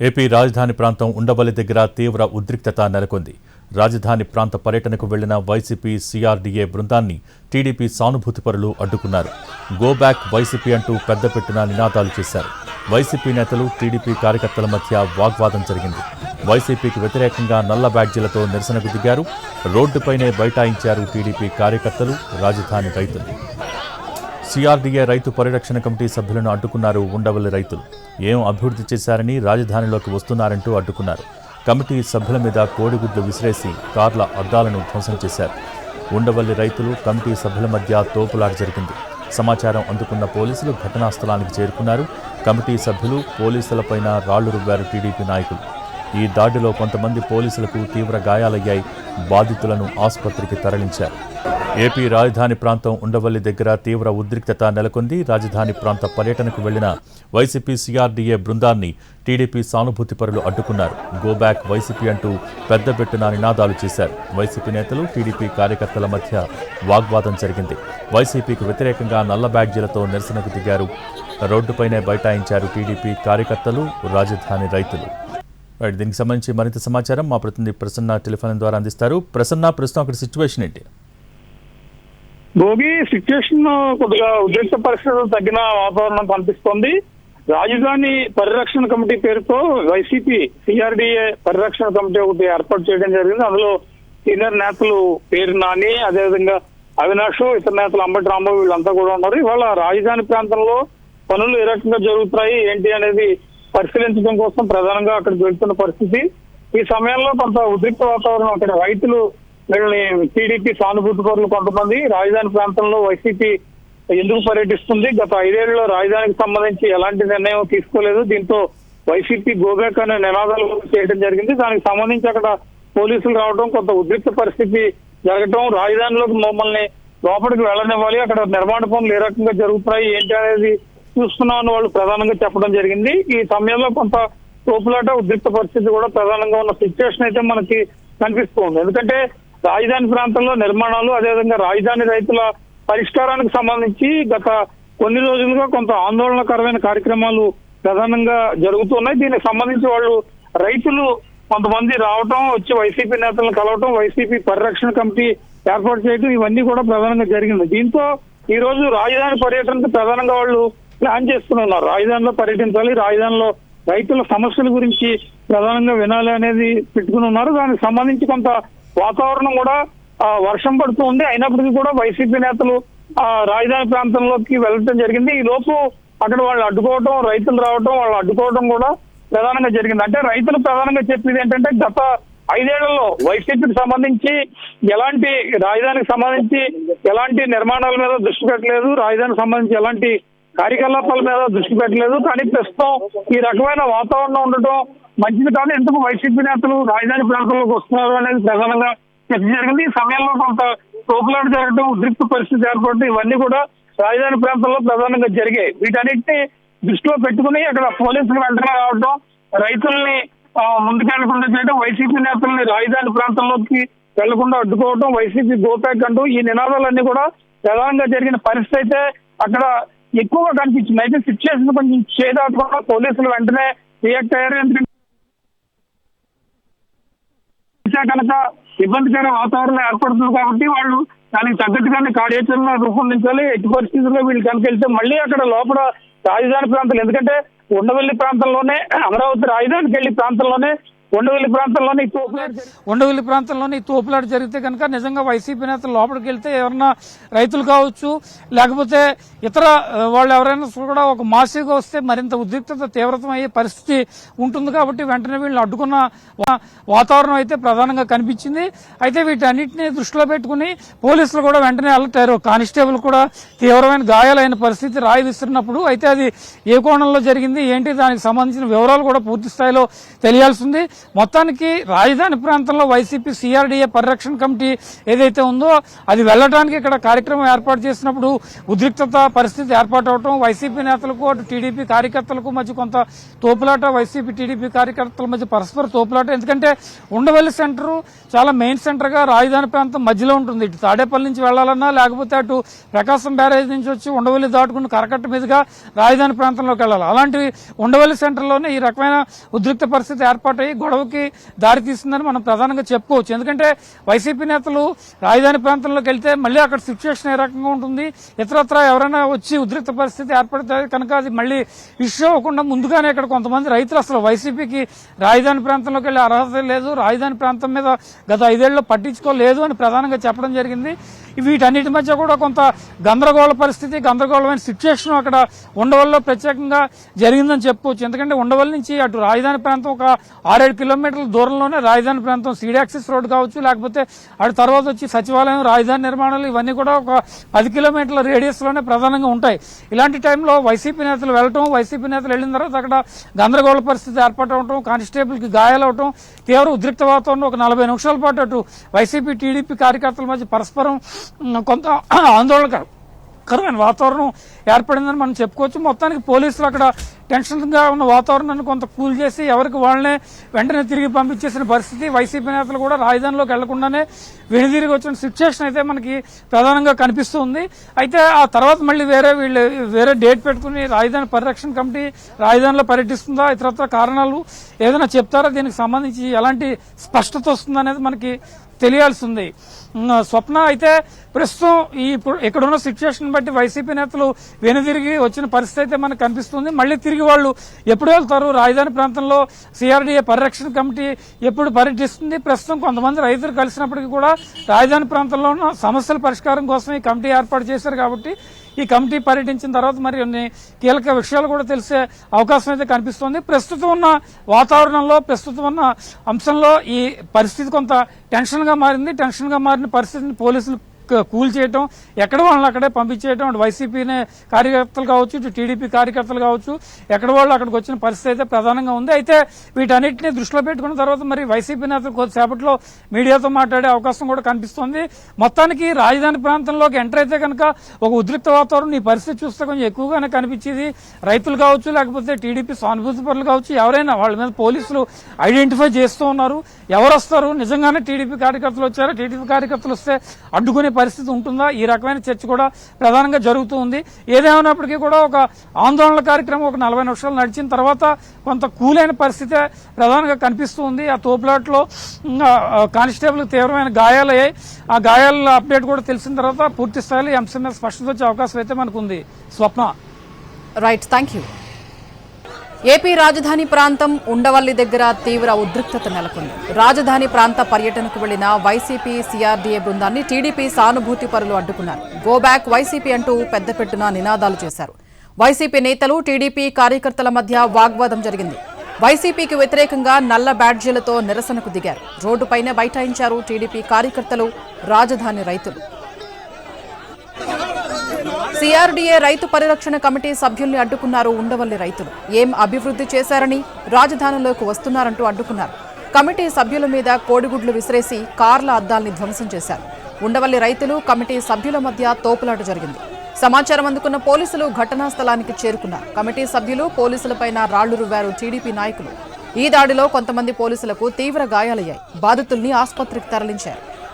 AP రాజధాని ప్రాంతం ఉండవల్లి దగ్గర తీవ్ర ఉద్రిక్తత నెలకొంది. రాజధాని ప్రాంత పర్యటనకు వెళ్లిన వైసీపీ సిఆర్డీఏ బృందాన్ని టీడీపీ సానుభూతిపరులు అడ్డుకున్నారు. గో బ్యాక్ వైసీపీ అంటూ పెద్దపెట్టున నినాదాలు చేశారు. వైసీపీ నేతలు, టీడీపీ కార్యకర్తల మధ్య వాగ్వాదం జరిగింది. వైసీపీకి వ్యతిరేకంగా నల్ల బ్యాడ్జీలతో నిరసనకు దిగారు. రోడ్డుపైనే బైఠాయించారు టీడీపీ కార్యకర్తలు, రాజధాని రైతులు. సిఆర్డీఏ రైతు పరిరక్షణ కమిటీ సభ్యులను అడ్డుకున్నారు ఉండవల్లి రైతులు. ఏం అభివృద్ధి చేశారని రాజధానిలోకి వస్తున్నారంటూ అడ్డుకున్నారు. కమిటీ సభ్యుల మీద కోడిగుడ్లు విసిరేసి కార్ల అద్దాలను ధ్వంసం చేశారు. ఉండవల్లి రైతులు, కమిటీ సభ్యుల మధ్య తోపులాట జరిగింది. సమాచారం అందుకున్న పోలీసులు ఘటనా స్థలానికి చేరుకున్నారు. కమిటీ సభ్యులు, పోలీసులపైన రాళ్లు రువ్వారు టీడీపీ నాయకులు. ఈ దాడిలో కొంతమంది పోలీసులకు తీవ్ర గాయాలయ్యాయి. బాధితులను ఆసుపత్రికి తరలించారు. ఏపీ రాజధాని ప్రాంతం ఉండవల్లి దగ్గర తీవ్ర ఉద్రిక్తత నెలకొంది. రాజధాని ప్రాంత పర్యటనకు వెళ్లిన వైసీపీ సిఆర్డీఏ బృందాన్ని టీడీపీ సానుభూతిపరులు అడ్డుకున్నారు. గో బ్యాక్ వైసీపీ అంటూ పెద్దపెట్టున నినాదాలు చేశారు. వైసీపీ నేతలు, టీడీపీ కార్యకర్తల మధ్య వాగ్వాదం జరిగింది. వైసీపీకి వ్యతిరేకంగా నల్ల బ్యాడ్జీలతో నిరసనకు దిగారు. రోడ్డుపైనే బైఠాయించారు టీడీపీ కార్యకర్తలు, రాజధాని రైతులు. దీనికి సంబంధించి మరింత సమాచారం మా ప్రతినిధి ప్రసన్న టెలిఫోన్ ద్వారా అందిస్తారు. ప్రసన్న, ప్రస్తుతం అక్కడ సిచ్యువేషన్ ఏంటి? భోగి సిచ్యువేషన్ కొద్దిగా ఉద్రిక్త పరిస్థితులు తగ్గిన వాతావరణం కనిపిస్తోంది. రాజధాని పరిరక్షణ కమిటీ పేరుతో వైసీపీ సిఆర్డీఏ పరిరక్షణ కమిటీ ఒకటి ఏర్పాటు చేయడం జరిగింది. అందులో సీనియర్ నేతలు పేరు నాని, అదేవిధంగా అవినాష్, ఇతర నేతలు అంబటి రాంబాబు వీళ్ళంతా కూడా ఉన్నారు. ఇవాళ రాజధాని ప్రాంతంలో పనులు ఏ రకంగా జరుగుతున్నాయి ఏంటి అనేది పరిశీలించడం కోసం ప్రధానంగా అక్కడికి వెళ్తున్న పరిస్థితి. ఈ సమయంలో కొంత ఉద్రిక్త వాతావరణం. అక్కడ రైతులు, వీళ్ళని టీడీపీ సానుభూతి పరులు కొంతమంది రాజధాని ప్రాంతంలో వైసీపీ ఎందుకు పర్యటిస్తుంది, గత 5 ఏళ్లలో రాజధానికి సంబంధించి ఎలాంటి నిర్ణయం తీసుకోలేదు, దీంతో వైసీపీ గోబ్యాక్ అనే నినాదాలు చేయడం జరిగింది. దానికి సంబంధించి అక్కడ పోలీసులు రావడం, కొంత ఉద్రిక్త పరిస్థితి జరగటం, రాజధానిలోకి మమ్మల్ని లోపలికి వెళ్ళనివ్వాలి, అక్కడ నిర్మాణ పనులు ఏ రకంగా జరుగుతున్నాయి ఏంటి అనేది చూస్తున్నామని వాళ్ళు ప్రధానంగా చెప్పడం జరిగింది. ఈ సమయంలో కొంత తోపులాట, ఉద్రిక్త పరిస్థితి కూడా ప్రధానంగా ఉన్న సిచ్యువేషన్ అయితే మనకి కనిపిస్తుంది. ఎందుకంటే రాజధాని ప్రాంతంలో నిర్మాణాలు, అదేవిధంగా రాజధాని రైతుల పరిష్కారానికి సంబంధించి గత కొన్ని రోజులుగా కొంత ఆందోళనకరమైన కార్యక్రమాలు ప్రధానంగా జరుగుతున్నాయి. దీనికి సంబంధించి వాళ్ళు రైతులు కొంతమంది రావటం, వచ్చి వైసీపీ నేతలను కలవటం, వైసీపీ పరిరక్షణ కమిటీ ఏర్పాటు చేయడం, ఇవన్నీ కూడా ప్రధానంగా జరిగింది. దీంతో ఈ రోజు రాజధాని పర్యటనకు ప్రధానంగా వాళ్ళు ప్లాన్ చేస్తున్నారు. రాజధానిలో పర్యటించాలి, రాజధానిలో రైతుల సమస్యల గురించి ప్రధానంగా వినాలి అనేది పెట్టుకుని ఉన్నారు. దానికి సంబంధించి కొంత వాతావరణం కూడా వర్షం పడుతూ ఉంది. అయినప్పటికీ కూడా వైసీపీ నేతలు రాజధాని ప్రాంతంలోకి వెళ్ళటం జరిగింది. ఈ లోపు అక్కడ వాళ్ళు అడ్డుకోవడం, రైతులు రావడం, వాళ్ళు అడ్డుకోవడం కూడా ప్రధానంగా జరిగింది. అంటే రైతులు ప్రధానంగా చెప్పేది ఏంటంటే గత 5 ఏళ్లలో వైసీపీకి సంబంధించి ఎలాంటి రాజధానికి సంబంధించి ఎలాంటి నిర్మాణాల మీద దృష్టి పెట్టలేదు, రాజధానికి సంబంధించి ఎలాంటి కార్యకలాపాల మీద దృష్టి పెట్టలేదు. కానీ ప్రస్తుతం ఈ రకమైన వాతావరణం ఉండటం మంచిది కాదు, ఎందుకు వైసీపీ నేతలు రాజధాని ప్రాంతంలోకి వస్తున్నారు అనేది ప్రధానంగా చర్చ జరిగింది. ఈ సమయంలో కొంత తోపులాట జరగడం, ఉద్రిక్త పరిస్థితి ఏర్పడటం, ఇవన్నీ కూడా రాజధాని ప్రాంతంలో ప్రధానంగా జరిగాయి. వీటన్నిటిని దృష్టిలో పెట్టుకుని అక్కడ పోలీసులు వెంటనే రావడం, రైతుల్ని ముందుకెళ్లకుండా చేయడం, వైసీపీ నేతల్ని రాజధాని ప్రాంతంలోకి వెళ్లకుండా అడ్డుకోవడం, వైసీపీ గోప్యాక్ అంటూ ఈ నినాదాలన్నీ కూడా ప్రధానంగా జరిగిన పరిస్థితి అయితే అక్కడ ఎక్కువగా కనిపించింది. అయితే సిచ్యువేషన్ కొంచెం చేదాటకుండా పోలీసులు వెంటనే రియాక్ట్ అయ్యారు. ఎందుకంటే కనుక ఇబ్బందికర వాతావరణం ఏర్పడుతుంది కాబట్టి వాళ్ళు దానికి తగ్గట్టుగానే కార్యాచరణ రూపొందించాలి. ఎట్టి పరిస్థితుల్లో వీళ్ళు కనుక వెళ్తే మళ్ళీ అక్కడ లోపల రాజధాని ప్రాంతాలు, ఎందుకంటే ఉండవల్లి ప్రాంతంలోనే అమరావతి రాజధానికి వెళ్ళి ప్రాంతంలోనే ఉండవల్లి ప్రాంతంలోని తోపులాట జరిగితే కనుక నిజంగా వైసీపీ నేతలు లోపలికి వెళ్తే ఎవరన్నా రైతులు కావచ్చు, లేకపోతే ఇతర వాళ్ళు ఎవరైనా కూడా ఒక మాసిగా వస్తే మరింత ఉద్రిక్తత తీవ్రతం అయ్యే పరిస్థితి ఉంటుంది. కాబట్టి వెంటనే వీళ్ళు అడ్డుకున్న వాతావరణం అయితే ప్రధానంగా కనిపించింది. అయితే వీటన్నిటిని దృష్టిలో పెట్టుకుని పోలీసులు కూడా వెంటనే అలర్ట్ అయ్యారు. కానిస్టేబుల్ కూడా తీవ్రమైన గాయాలైన పరిస్థితి రాయి విసిరినప్పుడు. అయితే అది ఏ కోణంలో జరిగింది ఏంటి, దానికి సంబంధించిన వివరాలు కూడా పూర్తి స్థాయిలో తెలియాల్సి ఉంది. మొత్తానికి రాజధాని ప్రాంతంలో వైసీపీ సిఆర్డీఏ పరిరక్షణ కమిటీ ఏదైతే ఉందో అది వెళ్ళడానికి ఇక్కడ కార్యక్రమం ఏర్పాటు చేసినప్పుడు ఉద్రిక్తత పరిస్థితి ఏర్పాటు అవడం, వైసీపీ నేతలకు అటు టీడీపీ కార్యకర్తలకు మధ్య కొంత తోపులాట, వైసీపీ టీడీపీ కార్యకర్తల మధ్య పరస్పర తోపులాట. ఎందుకంటే ఉండవల్లి సెంటర్ చాలా మెయిన్ సెంటర్ గా రాజధాని ప్రాంతం మధ్యలో ఉంటుంది. ఇటు తాడేపల్లి నుంచి వెళ్లాలన్నా లేకపోతే అటు ప్రకాశం బ్యారేజ్ నుంచి వచ్చి ఉండవల్లి దాటుకుని కరకట్ట మీదుగా రాజధాని ప్రాంతంలోకి వెళ్ళాలి. అలాంటి ఉండవల్లి సెంటర్ లోనే ఈ రకమైన ఉద్రిక్త పరిస్థితి ఏర్పాటయ్యి గొడవకి దారి తీస్తుందని మనం ప్రధానంగా చెప్పుకోవచ్చు. ఎందుకంటే వైసీపీ నేతలు రాజధాని ప్రాంతంలోకి వెళ్తే మళ్ళీ అక్కడ సిచ్యువేషన్ ఏ రకంగా ఉంటుంది, ఇతరత్ర ఎవరైనా వచ్చి ఉద్రిక్త పరిస్థితి ఏర్పడితే కనుక అది మళ్ళీ ఇష్యూ అవ్వకుండా ముందుగానే ఇక్కడ కొంతమంది రైతులు అసలు వైసీపీకి రాజధాని ప్రాంతంలోకి వెళ్లే అర్హత లేదు, రాజధాని ప్రాంతం మీద గత 5 ఏళ్లలో పట్టించుకోలేదు అని ప్రధానంగా చెప్పడం జరిగింది. వీటన్నిటి మధ్య కూడా కొంత గందరగోళ పరిస్థితి, గందరగోళమైన సిచ్యువేషన్ అక్కడ ఉండవల్లిలో ప్రత్యేకంగా జరిగిందని చెప్పుకోవచ్చు. ఎందుకంటే ఉండవల్లి నుంచి అటు రాజధాని ప్రాంతం ఒక 6-7 కిలోమీటర్ల దూరంలోనే రాజధాని ప్రాంతం సీడ్ యాక్సిస్ రోడ్ కావచ్చు, లేకపోతే అటు తర్వాత వచ్చి సచివాలయం, రాజధాని నిర్మాణాలు ఇవన్నీ కూడా ఒక 10 కిలోమీటర్ల రేడియస్ లోనే ప్రధానంగా ఉంటాయి. ఇలాంటి టైంలో వైసీపీ నేతలు వెళ్ళటం, వైసీపీ నేతలు వెళ్లిన తర్వాత అక్కడ గందరగోళ పరిస్థితి ఏర్పాటవటం, కానిస్టేబుల్ కి గాయాలవటం, తీవ్ర ఉద్రిక్త వాతావరణం ఒక 40 నిమిషాల పాటు అటు వైసీపీ టీడీపీ కార్యకర్తల మధ్య పరస్పరం కొంత ఆందోళనకరమైన వాతావరణం ఏర్పడిందని మనం చెప్పుకోవచ్చు. మొత్తానికి పోలీసులు అక్కడ టెన్షన్ గా ఉన్న వాతావరణాన్ని కొంత కూల్ చేసి ఎవరికి వాళ్ళనే వెంటనే తిరిగి పంపించేసిన పరిస్థితి. వైసీపీ నేతలు కూడా రాజధానిలోకి వెళ్లకుండానే వెనుదిరిగి వచ్చిన సిచ్యువేషన్ అయితే మనకి ప్రధానంగా కనిపిస్తుంది. అయితే ఆ తర్వాత మళ్ళీ వేరే డేట్ పెట్టుకుని రాజధాని పరిరక్షణ కమిటీ రాజధానిలో పర్యటిస్తుందా, ఇతరత్ర కారణాలు ఏదైనా చెప్తారా, దీనికి సంబంధించి ఎలాంటి స్పష్టత వస్తుందా అనేది మనకి తెలియాల్సి ఉంది. స్వప్న, అయితే ప్రస్తుతం ఇక్కడున్న సిచ్యువేషన్ బట్టి వైసీపీ నేతలు వెనుదిరిగి వచ్చిన పరిస్థితి అయితే మనకు కనిపిస్తుంది. మళ్ళీ తిరిగి వాళ్ళు ఎప్పుడు వెళ్తారు, రాజధాని ప్రాంతంలో సిఆర్డీఏ పరిరక్షణ కమిటీ ఎప్పుడు పర్యటిస్తుంది? ప్రస్తుతం కొంతమంది రైతులు కలిసినప్పటికీ కూడా రాజధాని ప్రాంతంలో ఉన్న సమస్యల పరిష్కారం కోసం ఈ కమిటీ ఏర్పాటు చేశారు. కాబట్టి ఈ కమిటీ పర్యటించిన తర్వాత మరి కొన్ని కీలక విషయాలు కూడా తెలిసే అవకాశం అయితే కనిపిస్తోంది. ప్రస్తుతం ఉన్న వాతావరణంలో, ప్రస్తుతం ఉన్న అంశంలో ఈ పరిస్థితి కొంత టెన్షన్ గా మారింది. టెన్షన్ గా మారిన పరిస్థితిని పోలీసులు కూల్ చేయటం, ఎక్కడ వాళ్ళని అక్కడే పంపించేయటం, అటు వైసీపీ కార్యకర్తలు కావచ్చు, ఇటు టీడీపీ కార్యకర్తలు కావచ్చు, ఎక్కడ వాళ్ళు అక్కడికి వచ్చిన పరిస్థితి అయితే ప్రధానంగా ఉంది. అయితే వీటన్నిటిని దృష్టిలో పెట్టుకున్న తర్వాత మరి వైసీపీ నేతలు కొద్దిసేపట్లో మీడియాతో మాట్లాడే అవకాశం కూడా కనిపిస్తోంది. మొత్తానికి రాజధాని ప్రాంతంలోకి ఎంటర్ అయితే కనుక ఒక ఉద్రిక్త వాతావరణం ఈ పరిస్థితి చూస్తే కొంచెం ఎక్కువగానే కనిపించేది. రైతులు కావచ్చు, లేకపోతే టీడీపీ సానుభూతి పరులు కావచ్చు, ఎవరైనా వాళ్ళ మీద పోలీసులు ఐడెంటిఫై చేస్తూ ఉన్నారు. ఎవరు వస్తారు, నిజంగానే టీడీపీ కార్యకర్తలు వచ్చారా, టీడీపీ కార్యకర్తలు వస్తే అడ్డుకునే పరిస్థితి ఉంటుందా, ఈ రకమైన చర్చ కూడా ప్రధానంగా జరుగుతూ ఉంది. ఏదేమైనప్పటికీ కూడా ఒక ఆందోళన కార్యక్రమం ఒక 40 నిమిషాలు నడిచిన తర్వాత కొంత కూలైన పరిస్థితి ప్రధానంగా కనిపిస్తూ ఉంది. ఆ తోపులాట్లో కానిస్టేబుల్ తీవ్రమైన గాయాలయ్యాయి. ఆ గాయాల అప్డేట్ కూడా తెలిసిన తర్వాత పూర్తి స్థాయిలో ఈ అంశం మీద స్పష్టత వచ్చే అవకాశం అయితే మనకు ఉంది. Swapna. Right, thank you. AP రాజధాని ప్రాంతం ఉండవల్లి దగ్గర తీవ్ర ఉద్రిక్తత నెలకొంది. రాజధాని ప్రాంత పర్యటనకు వెళ్లిన వైసీపీ సిఆర్డీఏ బృందాన్ని టీడీపీ సానుభూతి పరులు అడ్డుకున్నారు. గో బ్యాక్ వైసీపీ అంటూ పెద్దపెట్టున నినాదాలు చేశారు. వైసీపీ నేతలు, టీడీపీ కార్యకర్తల మధ్య వాగ్వాదం జరిగింది. వైసీపీకి వ్యతిరేకంగా నల్ల బ్యాడ్జీలతో నిరసనకు దిగారు. రోడ్డుపైనే బైఠాయించారు టీడీపీ కార్యకర్తలు, రాజధాని రైతులు. సిఆర్డీఏ రైతు పరిరక్షణ కమిటీ సభ్యుల్ని అడ్డుకున్నారు ఉండవల్లి రైతులు. ఏం అభివృద్ధి చేశారని రాజధానిలోకి వస్తున్నారంటూ అడ్డుకున్నారు. కమిటీ సభ్యుల మీద కోడిగుడ్లు విసిరేసి కార్ల అద్దాల్ని ధ్వంసం చేశారు. ఉండవల్లి రైతులు, కమిటీ సభ్యుల మధ్య తోపులాట జరిగింది. సమాచారం అందుకున్న పోలీసులు ఘటనా స్థలానికి చేరుకున్నారు. కమిటీ సభ్యులు, పోలీసులపైన రాళ్లు రువ్వారు టీడీపీ నాయకులు. ఈ దాడిలో కొంతమంది పోలీసులకు తీవ్ర గాయాలయ్యాయి. బాధితుల్ని ఆసుపత్రికి తరలించారు.